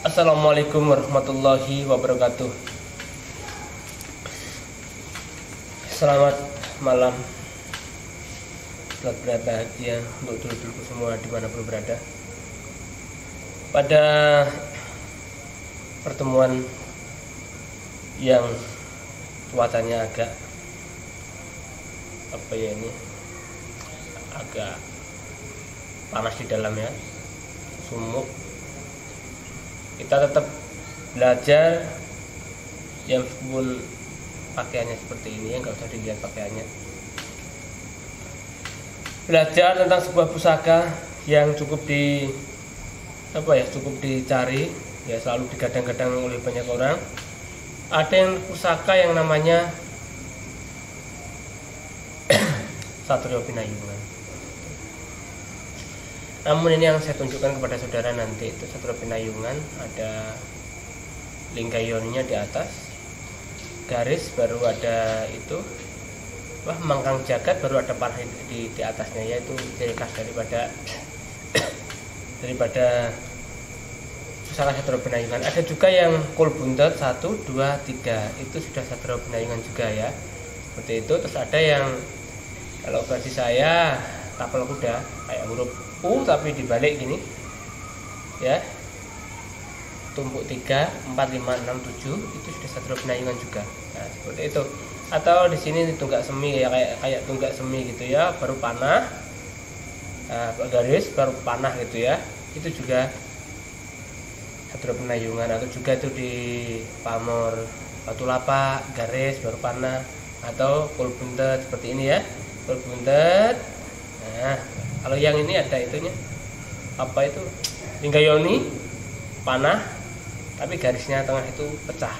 Assalamualaikum warahmatullahi wabarakatuh. Selamat malam, selamat berbahagia untuk dulur-dulurku semua dimanapun berada. Pada pertemuan yang cuacanya agak agak panas di dalam ya, sumuk, kita tetap belajar yang meskipun pakaiannya seperti ini ya, nggak usah dilihat pakaiannya. Belajar tentang sebuah pusaka yang cukup dicari ya, selalu digadang-gadang oleh banyak orang. Ada yang pusaka yang namanya Satrio Pinayungan. Namun ini yang saya tunjukkan kepada saudara nanti itu Satrio Pinayungan, ada lingkayoninya di atas, garis baru ada itu mangkang jagat, baru ada panah di atasnya, yaitu ciri khas daripada pusaka Satrio Pinayungan. Ada juga yang kul buntet 1, 2, 3, itu sudah Satrio Pinayungan juga ya, seperti itu. Terus ada yang kalau versi saya tapal kuda, kayak huruf U tapi dibalik gini ya, tumpuk 3, 4, 5, 6, 7, itu sudah Satrio Pinayungan juga. Nah, seperti itu. Atau di sini tunggak semi ya, kayak tunggak semi gitu ya, baru panah, garis baru panah gitu ya, itu juga Satrio Pinayungan. Atau juga itu di pamor batu lapak, garis baru panah, atau kul buntet seperti ini ya, kul buntet. Nah, kalau yang ini ada itunya, itu lingkayoni, panah, tapi garisnya tengah itu pecah,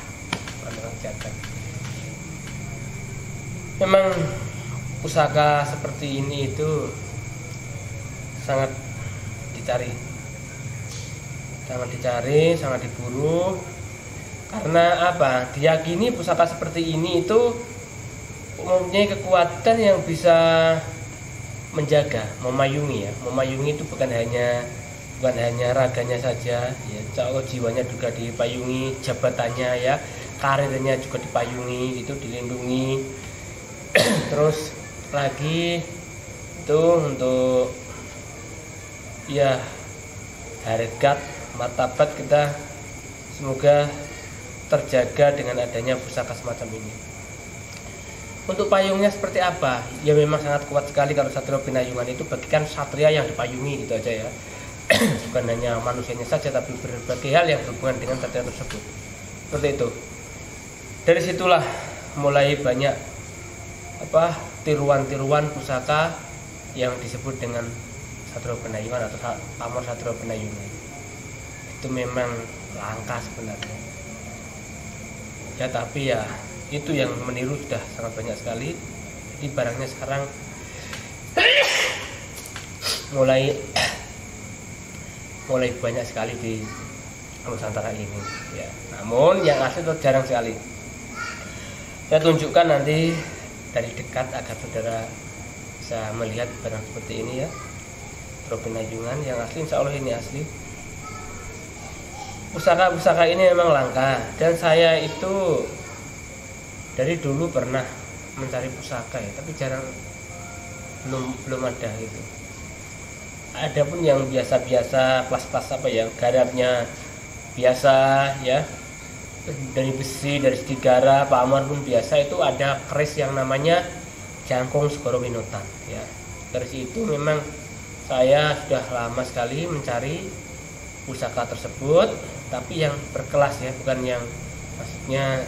panah jagat. Memang pusaka seperti ini itu sangat dicari, sangat diburu. Karena apa? Diyakini pusaka seperti ini itu mempunyai kekuatan yang bisa menjaga, memayungi ya. Memayungi itu bukan hanya raganya saja ya, kalau jiwanya juga dipayungi, jabatannya ya, karirnya juga dipayungi, itu dilindungi. Terus lagi itu untuk ya harkat martabat kita semoga terjaga dengan adanya pusaka semacam ini. Untuk payungnya seperti apa? Ya memang sangat kuat sekali kalau Satrio Pinayungan itu, bagikan satria yang dipayungi gitu aja ya. Bukan hanya manusianya saja, tapi berbagai hal yang berhubungan dengan satria tersebut. Seperti itu. Dari situlah mulai banyak tiruan-tiruan pusaka yang disebut dengan Satrio Pinayungan atau pamor Satrio Pinayungan. Itu memang langka sebenarnya. Ya tapi ya itu yang meniru sudah sangat banyak sekali. Jadi barangnya sekarang mulai banyak sekali di Nusantara ini ya. Namun yang asli itu jarang sekali. Saya tunjukkan nanti dari dekat agar saudara bisa melihat barang seperti ini ya, Satrio Pinayungan yang asli. Insya Allah ini asli. Pusaka ini memang langka, dan saya itu dari dulu pernah mencari pusaka ya, tapi jarang, belum ada gitu. Ada pun yang biasa-biasa, kelas-kelas garapnya biasa ya, dari besi, dari segara, pamor pun biasa. Itu ada keris yang namanya Jangkung Segoro Winotan ya. Keris itu memang saya sudah lama sekali mencari pusaka tersebut, tapi yang berkelas ya, bukan yang maksudnya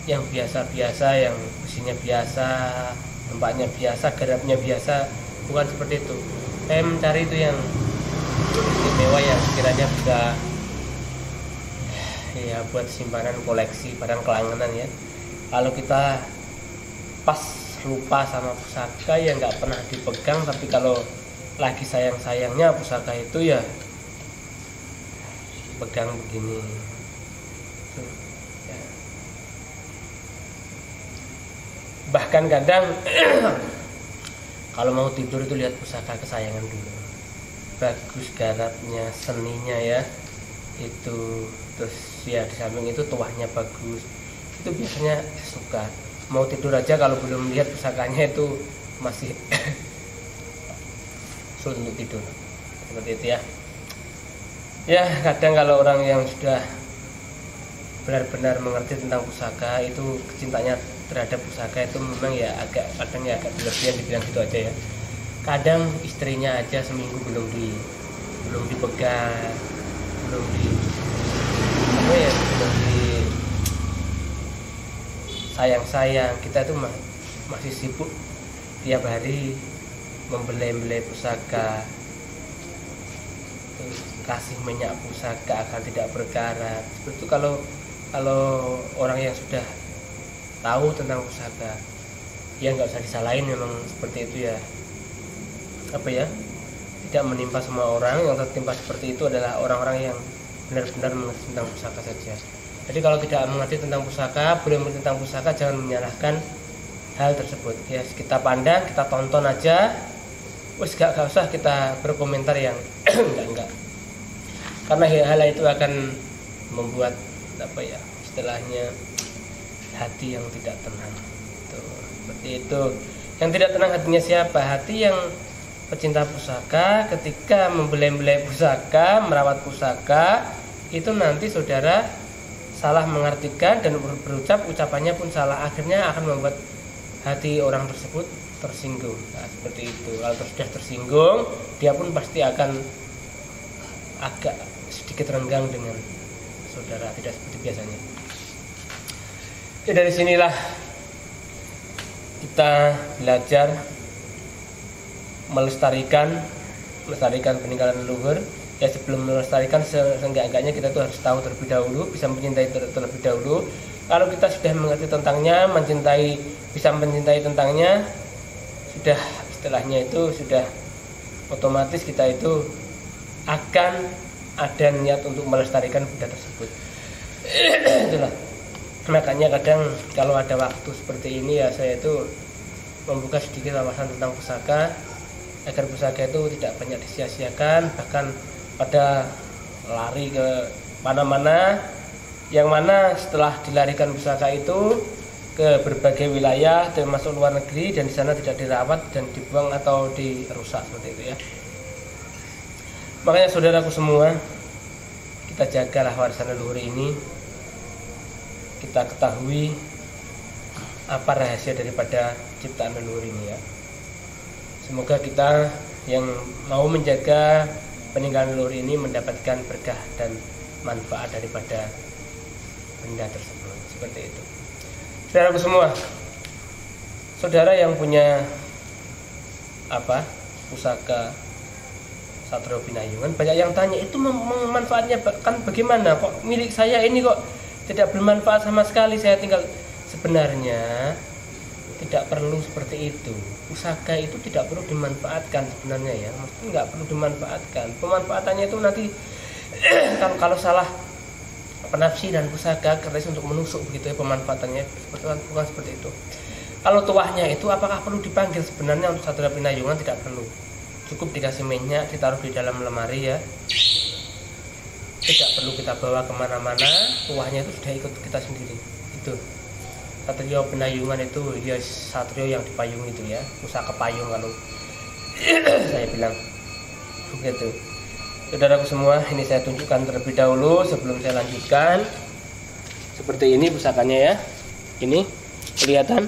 yang biasa-biasa, yang besinya biasa, tempatnya biasa, garapnya biasa, bukan seperti itu. Saya mencari itu yang istimewa, yang sekiranya bisa ya buat simpanan koleksi barang kelangenan ya. Kalau kita pas lupa sama pusaka ya nggak pernah dipegang, tapi kalau lagi sayang-sayangnya pusaka itu ya pegang begini. Bahkan kadang kalau mau tidur itu lihat pusaka kesayangan dulu, bagus garapnya, seninya ya, itu. Terus ya di samping itu tuahnya bagus, itu biasanya suka. Mau tidur aja kalau belum lihat pusakanya itu masih sulit untuk tidur, seperti itu ya. Ya kadang kalau orang yang sudah benar-benar mengerti tentang pusaka itu, kecintanya terhadap pusaka itu memang ya agak kadang ya agak berlebihan dibilang gitu aja ya. Kadang istrinya aja seminggu belum dipegang, belum di sayang, kita tuh masih sibuk tiap hari membelai pusaka, kasih minyak pusaka akan tidak berkarat. Seperti itu kalau orang yang sudah tahu tentang pusaka ya nggak usah disalahin, memang seperti itu ya. Tidak menimpa semua orang, yang tertimpa seperti itu adalah orang-orang yang benar-benar mengerti tentang pusaka saja. Jadi kalau tidak mengerti tentang pusaka, belum mengerti tentang pusaka, jangan menyalahkan hal tersebut ya. Kita pandang, kita tonton aja, wes gak usah kita berkomentar yang enggak, karena hal itu akan membuat istilahnya hati yang tidak tenang. Seperti itu. Yang tidak tenang hatinya siapa? Hati yang pecinta pusaka. Ketika membelai pusaka, merawat pusaka, itu nanti saudara salah mengartikan dan berucap, ucapannya pun salah, akhirnya akan membuat hati orang tersebut tersinggung. Nah, seperti itu. Kalau sudah tersinggung, dia pun pasti akan agak sedikit renggang dengan saudara, tidak seperti biasanya. Ya, dari sinilah kita belajar melestarikan peninggalan leluhur. Ya, sebelum melestarikan, seenggak-enggaknya kita tuh harus tahu terlebih dahulu, bisa mencintai terlebih dahulu. Kalau kita sudah mengerti tentangnya, bisa mencintai tentangnya, sudah istilahnya itu sudah otomatis kita itu akan ada niat untuk melestarikan benda tersebut. Itulah. Makanya kadang kalau ada waktu seperti ini ya, saya itu membuka sedikit wawasan tentang pusaka, agar pusaka itu tidak banyak disia-siakan, bahkan pada lari ke mana-mana, yang mana setelah dilarikan pusaka itu ke berbagai wilayah termasuk luar negeri, dan di sana tidak dirawat dan dibuang atau dirusak seperti itu ya. Makanya saudaraku semua, kita jagalah warisan leluhur ini, kita ketahui apa rahasia daripada ciptaan leluhur ini ya. Semoga kita yang mau menjaga peninggalan leluhur ini mendapatkan berkah dan manfaat daripada benda tersebut. Seperti itu. Saudaraku semua, saudara yang punya pusaka Satrio Pinayungan, banyak yang tanya itu manfaatnya kan bagaimana, kok milik saya ini kok tidak bermanfaat sama sekali, saya tinggal. Sebenarnya tidak perlu seperti itu. Pusaka itu tidak perlu dimanfaatkan sebenarnya ya, maksudnya nggak perlu dimanfaatkan. Pemanfaatannya itu nanti kalau salah penafsiran pusaka keris untuk menusuk begitu ya, pemanfaatannya bukan seperti itu. Kalau tuahnya itu apakah perlu dipanggil? Sebenarnya untuk Satrio Pinayungan tidak perlu, cukup dikasih minyak, ditaruh di dalam lemari ya, tidak perlu kita bawa kemana-mana, tuahnya itu sudah ikut kita sendiri. Itu Satrio Pinayungan itu ya, satrio yang dipayung itu ya, pusaka payung kalau saya bilang begitu. Saudaraku semua, ini saya tunjukkan terlebih dahulu sebelum saya lanjutkan. Seperti ini pusakanya ya. Ini kelihatan.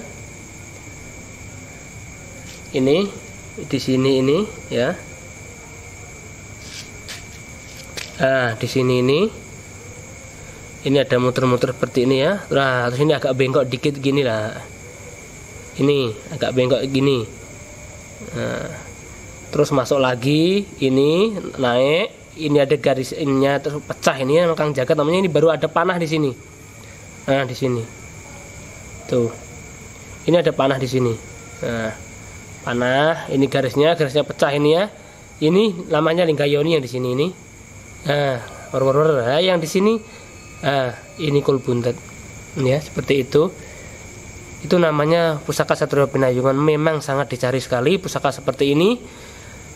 Ini di sini ini ya. Nah, di sini ini ada muter-muter seperti ini ya. Nah, terus ini agak bengkok dikit gini lah. Ini agak bengkok gini. Nah, terus masuk lagi, ini naik, ini ada garis ininya, terus pecah ini ya, Kang Jagat namanya. Ini baru ada panah di sini. Nah, di sini. Tuh. Ini ada panah di sini. Nah, panah, ini garisnya pecah ini ya. Ini namanya Linggayoni yang di sini ini. Nah, nah, yang di sini ini Kulbuntet. Ya, seperti itu. Itu namanya pusaka Satrio Pinayungan. Memang sangat dicari sekali pusaka seperti ini.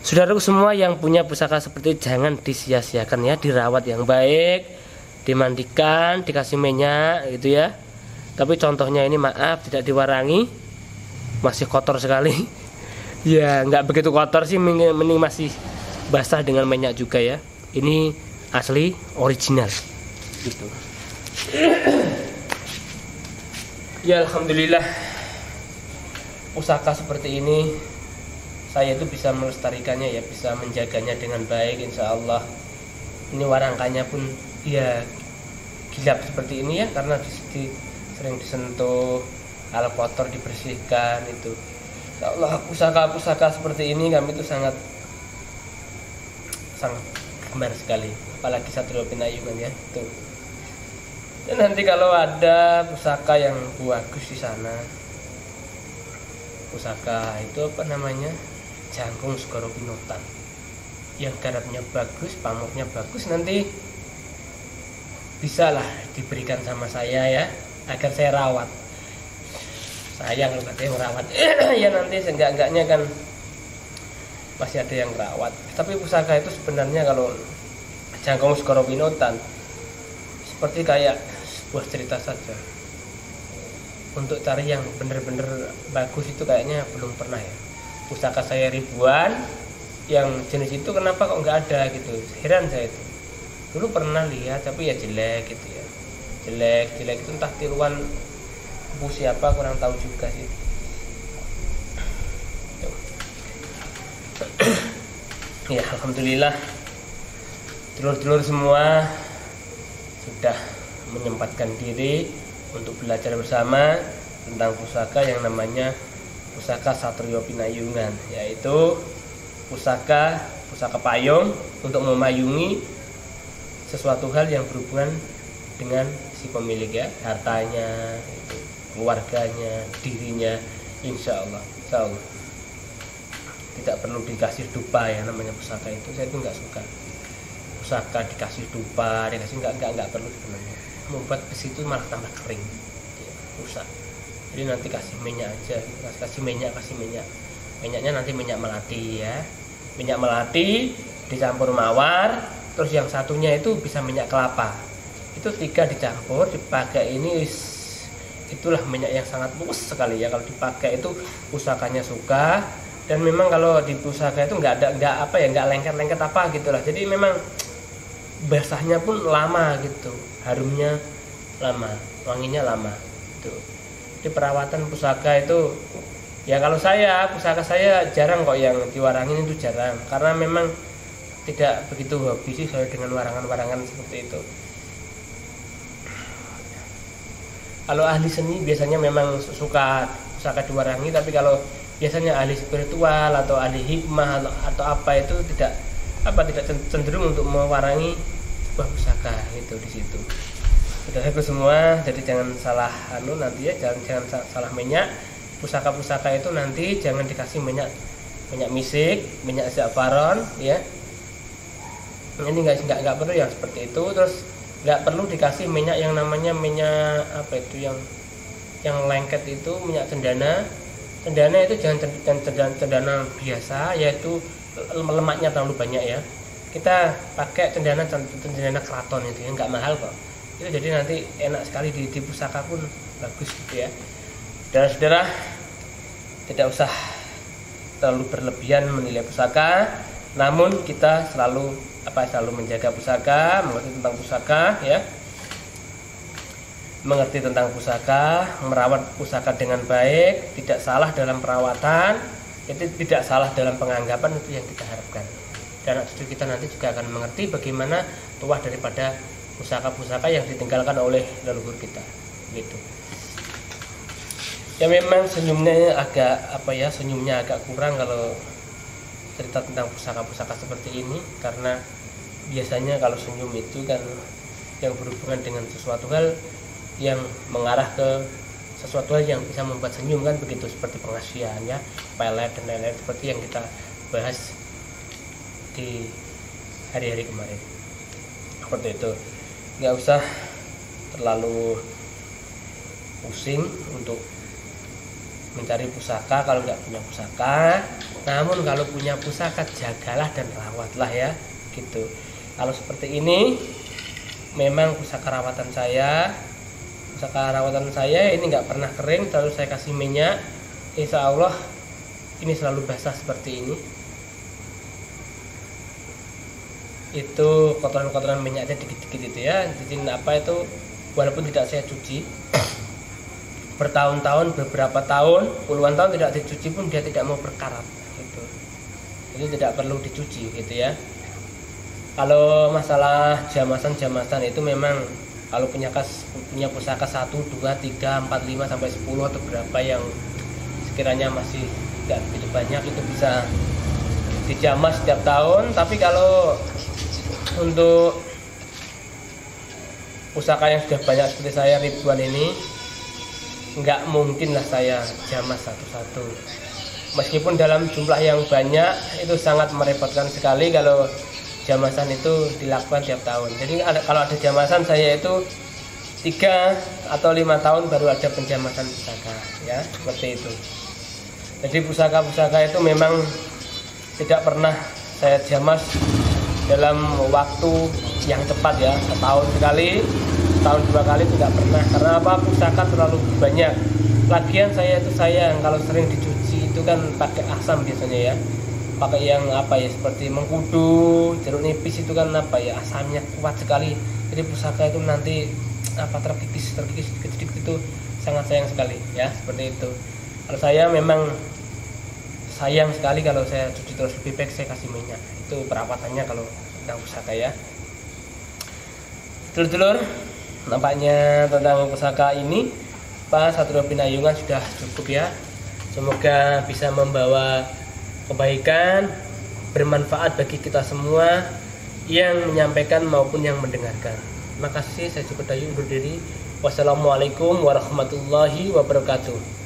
Saudaraku semua yang punya pusaka seperti jangan disia-siakan ya, dirawat yang baik, dimandikan, dikasih minyak gitu ya. Tapi contohnya ini maaf tidak diwarangi, masih kotor sekali. Ya nggak begitu kotor sih, mending masih basah dengan minyak juga ya. Ini asli original gitu. Ya alhamdulillah pusaka seperti ini saya itu bisa melestarikannya ya, bisa menjaganya dengan baik insya Allah. Ini warangkanya pun ya gilap seperti ini ya, karena sering disentuh, kalau kotor dibersihkan itu. Insya Allah pusaka-pusaka seperti ini kami itu sangat gemar sekali, apalagi Satrio Pinayungan ya itu. Dan nanti kalau ada pusaka yang bagus di sana, pusaka itu apa namanya, Jangkung Segoro Pinotan, yang garapnya bagus, pamornya bagus, nanti bisalah diberikan sama saya ya, agar saya rawat. Sayang kalau katanya merawat ya nanti seenggak-enggaknya kan masih ada yang rawat. Tapi pusaka itu sebenarnya kalau Jangkung Segoro Pinotan seperti kayak sebuah cerita saja. Untuk cari yang bener-bener bagus itu kayaknya belum pernah ya. Pusaka saya ribuan, yang jenis itu kenapa kok nggak ada gitu, heran saya itu. Dulu pernah lihat tapi ya jelek gitu ya, jelek itu entah tiruan bu siapa kurang tahu juga sih. Ya alhamdulillah dulur-dulur semua sudah menyempatkan diri untuk belajar bersama tentang pusaka yang namanya pusaka Satrio Pinayungan, yaitu pusaka payung untuk memayungi sesuatu hal yang berhubungan dengan si pemilik ya, hartanya, keluarganya, dirinya, insya Allah. Tidak perlu dikasih dupa ya, namanya pusaka itu saya itu nggak suka. Pusaka dikasih dupa, dikasih nggak perlu sebenarnya. Membuat besi itu malah tambah kering ya, rusak. Jadi nanti kasih minyak aja, kasih minyaknya nanti minyak melati ya, minyak melati dicampur mawar, terus yang satunya itu bisa minyak kelapa, itu 3 dicampur dipakai. Ini itulah minyak yang sangat bagus sekali ya kalau dipakai, itu pusakanya suka. Dan memang kalau di pusaka itu nggak lengket apa gitulah, jadi memang basahnya pun lama gitu, harumnya lama, wanginya lama gitu. Di perawatan pusaka itu ya, kalau pusaka saya jarang kok yang diwarangin, itu jarang, karena memang tidak begitu hobi sih saya dengan warangan-warangan seperti itu. Kalau ahli seni biasanya memang suka pusaka diwarangi, tapi kalau biasanya ahli spiritual atau ahli hikmah atau apa itu tidak cenderung untuk mewarangi sebuah pusaka itu di situ. Saudaraku semua, jadi jangan salah nanti ya, jangan salah minyak. Pusaka-pusaka itu nanti jangan dikasih minyak misik, minyak zafaron ya. Ini nggak perlu yang seperti itu. Terus nggak perlu dikasih minyak yang namanya minyak apa itu yang lengket, itu minyak cendana itu jangan cendana biasa, yaitu lemaknya terlalu banyak ya. Kita pakai cendana keraton itu ya, nggak mahal kok itu, jadi nanti enak sekali di pusaka pun bagus gitu ya. Saudara-saudara, tidak usah terlalu berlebihan menilai pusaka, namun kita selalu menjaga pusaka, mengerti tentang pusaka ya, mengerti tentang pusaka, merawat pusaka dengan baik, tidak salah dalam perawatan, itu tidak salah dalam penganggapan, itu yang kita harapkan. Dan cucu kita nanti juga akan mengerti bagaimana tuah daripada pusaka-pusaka yang ditinggalkan oleh leluhur kita gitu. Ya memang senyumnya agak kurang kalau cerita tentang pusaka-pusaka seperti ini, karena biasanya kalau senyum itu kan yang berhubungan dengan sesuatu hal yang mengarah ke sesuatu hal yang bisa membuat senyum kan begitu, seperti pengasihan ya, pelet dan lain-lain seperti yang kita bahas di hari-hari kemarin. Seperti itu, nggak usah terlalu pusing untuk mencari pusaka kalau nggak punya pusaka. Namun kalau punya pusaka jagalah dan rawatlah ya, gitu. Kalau seperti ini memang pusaka rawatan saya. Pusaka rawatan saya ini nggak pernah kering, selalu saya kasih minyak. Insya Allah ini selalu basah seperti ini. Itu kotoran-kotoran minyaknya dikit-dikit itu ya. Jadi apa itu, walaupun tidak saya cuci bertahun-tahun, beberapa tahun, puluhan tahun tidak dicuci pun dia tidak mau berkarat gitu. Itu tidak perlu dicuci gitu ya. Kalau masalah jamasan itu memang kalau punya pusaka 1, 2, 3, 4, 5 sampai 10 atau berapa yang sekiranya masih tidak begitu banyak, itu bisa dijamas setiap tahun. Tapi kalau untuk pusaka yang sudah banyak seperti saya ribuan ini, nggak mungkin lah saya jamas satu-satu. Meskipun dalam jumlah yang banyak itu sangat merepotkan sekali kalau jamasan itu dilakukan tiap tahun. Jadi kalau ada jamasan saya itu 3 atau 5 tahun baru ada penjamasan pusaka ya, seperti itu. Jadi pusaka-pusaka itu memang tidak pernah saya jamas dalam waktu yang cepat ya, setahun sekali, tahun 2 kali tidak pernah. Karena apa? Pusaka terlalu banyak. Lagian saya itu sayang kalau sering dicuci itu kan pakai asam biasanya ya, pakai yang apa ya, seperti mengkudu, jeruk nipis, itu kan apa ya, asamnya kuat sekali. Jadi pusaka itu nanti apa, terkikis sedikit itu sangat sayang sekali ya, seperti itu. Kalau saya memang sayang sekali kalau saya cuci terus, lebih baik saya kasih minyak. Itu perawatannya kalau tentang pusaka ya. Dulur-dulur, nampaknya tentang pusaka ini Pak Satrio Pinayungan sudah cukup ya. Semoga bisa membawa kebaikan, bermanfaat bagi kita semua yang menyampaikan maupun yang mendengarkan. Terima kasih, saya Joko Dayu undur diri. Wassalamualaikum warahmatullahi wabarakatuh.